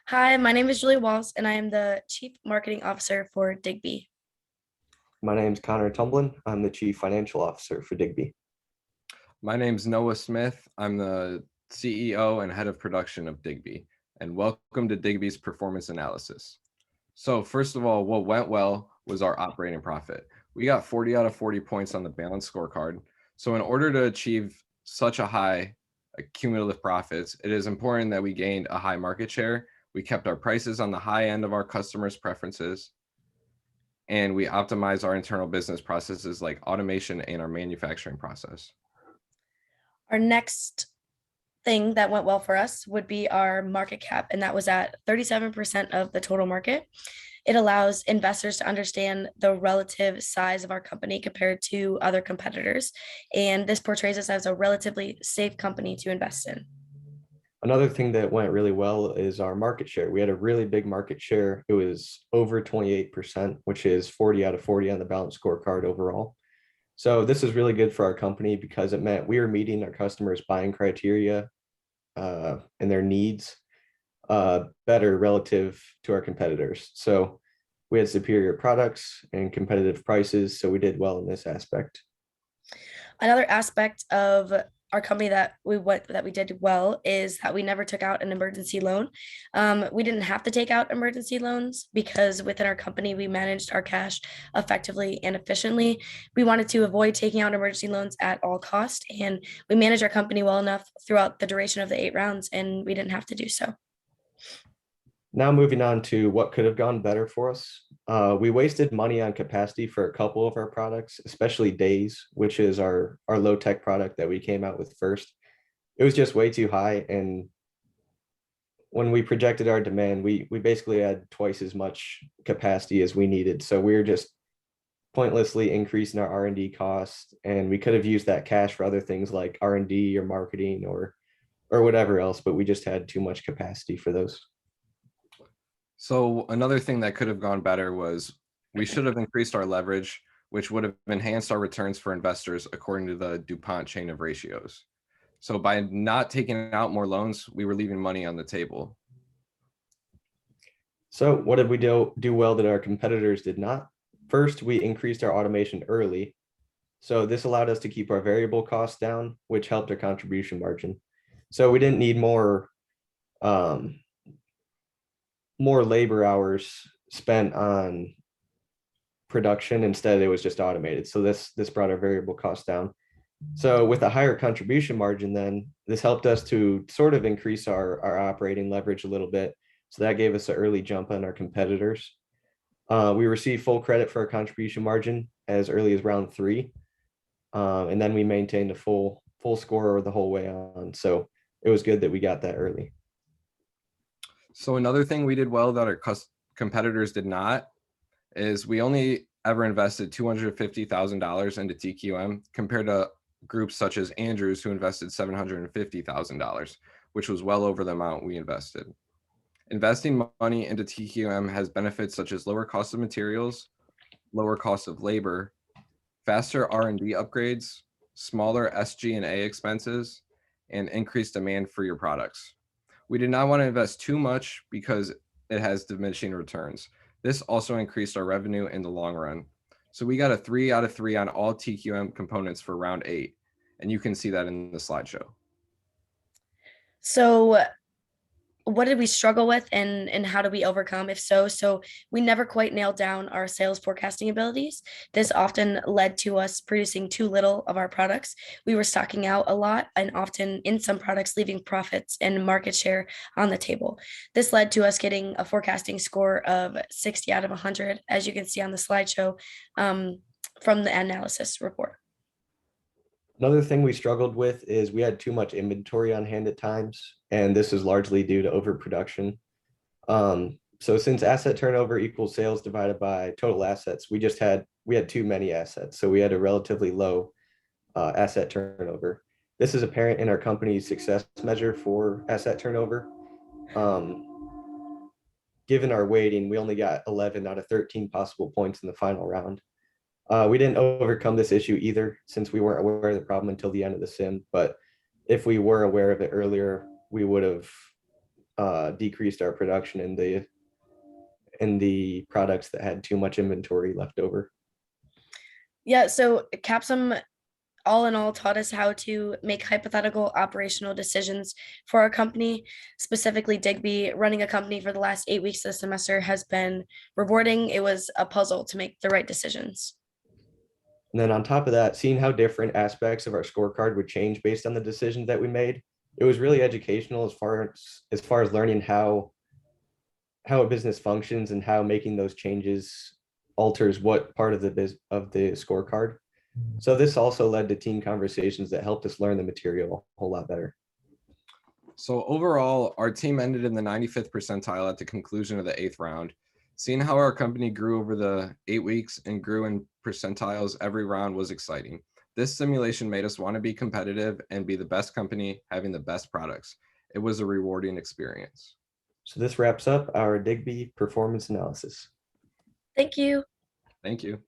Hi, my name is Julie Walz, and I am the Chief Marketing Officer for Digby. My name's Connor Tumblin. I'm the Chief Financial Officer for Digby. My name's Noah Smith. I'm the CEO and head of production of Digby, and welcome to Digby's performance analysis. So first of all, what went well was our operating profit. We got 40 out of 40 points on the balance scorecard. So in order to achieve such a high cumulative profits, it is important that we gained a high market share. We kept our prices on the high end of our customers' preferences, and we optimize our internal business processes like automation and our manufacturing process. Our next thing that went well for us would be our market cap, and that was at 37% of the total market. It allows investors to understand the relative size of our company compared to other competitors, and this portrays us as a relatively safe company to invest in. Another thing that went really well is our market share. We had a really big market share. It was over 28%, which is 40 out of 40 on the balance scorecard overall. So this is really good for our company because it meant we were meeting our customers' buying criteria and their needs better relative to our competitors. So we had superior products and competitive prices, so we did well in this aspect. Another aspect of our company that we did well is that we never took out an emergency loan. We didn't have to take out emergency loans because within our company we managed our cash effectively and efficiently. We wanted to avoid taking out emergency loans at all cost, and we managed our company well enough throughout the duration of the 8 rounds, and we didn't have to do so. Now moving on to what could have gone better for us. We wasted money on capacity for a couple of our products, especially Days, which is our low tech product that we came out with first. It was just way too high. And when we projected our demand, we basically had twice as much capacity as we needed. So we were just pointlessly increasing our R&D costs, and we could have used that cash for other things like R&D or marketing or whatever else, but we just had too much capacity for those. So another thing that could have gone better was we should have increased our leverage, which would have enhanced our returns for investors according to the DuPont chain of ratios. So by not taking out more loans, we were leaving money on the table. So what did we do well that our competitors did not? First, we increased our automation early. So this allowed us to keep our variable costs down, which helped our contribution margin. So we didn't need more labor hours spent on production. Instead, it was just automated. So this brought our variable costs down. So with a higher contribution margin, then this helped us to sort of increase our operating leverage a little bit. So that gave us an early jump on our competitors. We received full credit for our contribution margin as early as round 3. And then we maintained a full score the whole way on. So it was good that we got that early. So another thing we did well that our competitors did not is we only ever invested $250,000 into TQM compared to groups such as Andrews, who invested $750,000, which was well over the amount we invested. Investing money into TQM has benefits such as lower cost of materials, lower cost of labor, faster R&D upgrades, smaller SG&A expenses, and increased demand for your products. We did not want to invest too much because it has diminishing returns. This also increased our revenue in the long run. So we got a 3 out of 3 on all TQM components for round 8. And you can see that in the slideshow. So what did we struggle with, and how did we overcome if so we never quite nailed down our sales forecasting abilities. This often led to us producing too little of our products. We were stocking out a lot, and often in some products leaving profits and market share on the table. This led to us getting a forecasting score of 60 out of 100, as you can see on the slideshow, from the analysis report. Another thing we struggled with is we had too much inventory on hand at times, and this is largely due to overproduction. So since asset turnover equals sales divided by total assets, we had too many assets. So we had a relatively low asset turnover. This is apparent in our company's success measure for asset turnover. Given our weighting, we only got 11 out of 13 possible points in the final round. We didn't overcome this issue either, since we weren't aware of the problem until the end of the sim. But if we were aware of it earlier, we would have decreased our production in the products that had too much inventory left over. Yeah, so Capsum all in all taught us how to make hypothetical operational decisions for our company, specifically Digby. Running a company for the last 8 weeks this semester has been rewarding. It was a puzzle to make the right decisions. And then on top of that, seeing how different aspects of our scorecard would change based on the decisions that we made, it was really educational as far as learning how a business functions and how making those changes alters what part of the scorecard. So this also led to team conversations that helped us learn the material a whole lot better. So overall, our team ended in the 95th percentile at the conclusion of the 8th round. Seeing how our company grew over the 8 weeks and grew in percentiles every round was exciting. This simulation made us want to be competitive and be the best company having the best products. It was a rewarding experience. So this wraps up our Digby performance analysis. Thank you. Thank you.